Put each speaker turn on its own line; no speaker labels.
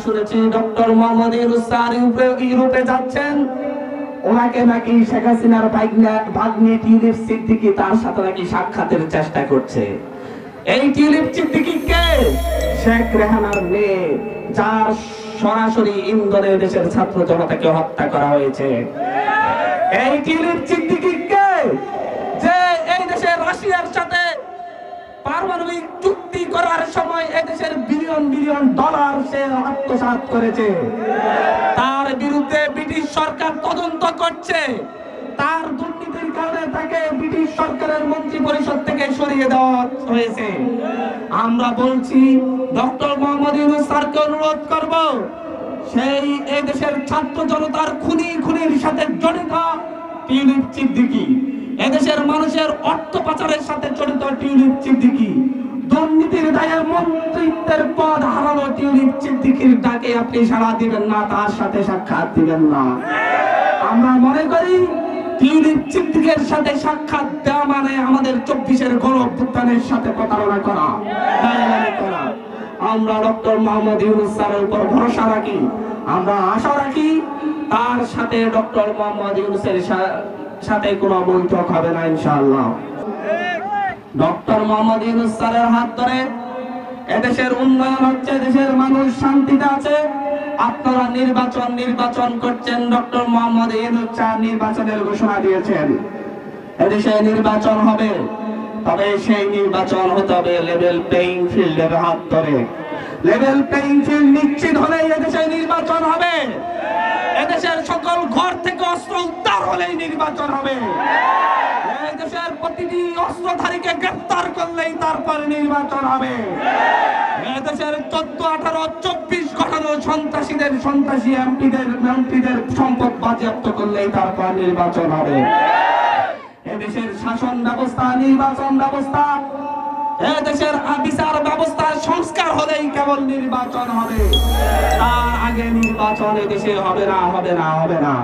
শুনেছি doctor Mohammad Yunus sir ইউরোপে যাচ্ছেন। ওনাকে নাকি শেখ হাসিনার ভাগ্নে টিউলিপ সিদ্দিকী তার সাথে নাকি সাক্ষাতের চেষ্টা করছে। এই টিউলিপ সিদ্দিকী কে? শেখ রেহানার মেয়ে, যার সরাসরি ইন্ধনে দেশের ছাত্র জনতাকে হত্যা করা হয়েছে। এই টিউলিপ সিদ্দিকী কে? যে এই দেশের রাশিয়ার সাথে পারমাণবিক চুক্তি করার সময় এদেশের বিলিয়ন বিলিয়ন ডলার সে আত্মসাৎ করেছে। তার বিরুদ্ধে ব্রিটিশ সরকার তদন্ত করছে। তার দুর্নীতির কারণে তাকে ব্রিটিশ সরকারের মন্ত্রী পরিষদ থেকে সরিয়ে দেওয়া হয়েছে। আমরা বলছি ডক্টর মোহাম্মদ ইউনূস স্যারকে অনুরোধ করব, সেই এই দেশের ছাত্র জনতার খুনির সাথে জড়িত টিউলিপ সিদ্দিকী, এদেশের মানুষের অর্থ পাচারের সাথে জড়িত টিউলিপ সিদ্দিকী, দুর্নীতির দায়ে মন্ত্রিত্বের পদ হারানো টিউলিপ সিদ্দিকীর ডাকে আপনি সাড়া দিবেন না, তার সাথে সাক্ষাৎ দিবেন না। আমরা মনে করি টিউলিপ সিদ্দিকীর সাথে সাক্ষাৎ দেওয়া মানে আমাদের 24-এর গণঅভ্যুত্থানের সাথে প্রতারণা করা। আমরা ডক্টর মোহাম্মদ ইউনূস স্যারের উপর ভরসা রাখি, আমরা আশা রাখি তার সাথে ডক্টর মোহাম্মদ ইউনূসের সাথে কোনো বৈঠক হবে না ইনশাআল্লাহ। ডক্টর মোহাম্মদ ইউনূস স্যারের হাত ধরে এদেশের উন্নয়ন হচ্ছে, দেশের মানুষ শান্তিতে আছে। আপনারা নির্বাচন করছেন, ডক্টর মোহাম্মদ ইউনূস স্যার নির্বাচনের ঘোষণা দিয়েছেন। এদেশে নির্বাচন হবে, তবে সেই নির্বাচন হতে হবে লেভেল প্লেইং ফিল্ডের হাত ধরে। লেভেল প্লেইং ফিল্ড নিশ্চিত হলেই এদেশে নির্বাচন হবে। এদেশের সকল ঘর থেকে অস্ত্র উদ্ধার হলেই নির্বাচন হবে। এই দেশের প্রতিটি অস্ত্রধারীকে গ্রেফতার করলেই তারপরে নির্বাচন হবে। এই দেশের 14, 18, 24 ঘটানো সন্ত্রাসী এমপিদের সম্পদ বাজেয়াপ্ত করলেই তারপর নির্বাচন হবে। এদেশের শাসন ব্যবস্থা, নির্বাচন ব্যবস্থা, এদেশের বিচার ব্যবস্থার সংস্কার হলেই কেবল নির্বাচন হবে। তার আগে নির্বাচন এদেশে হবে না।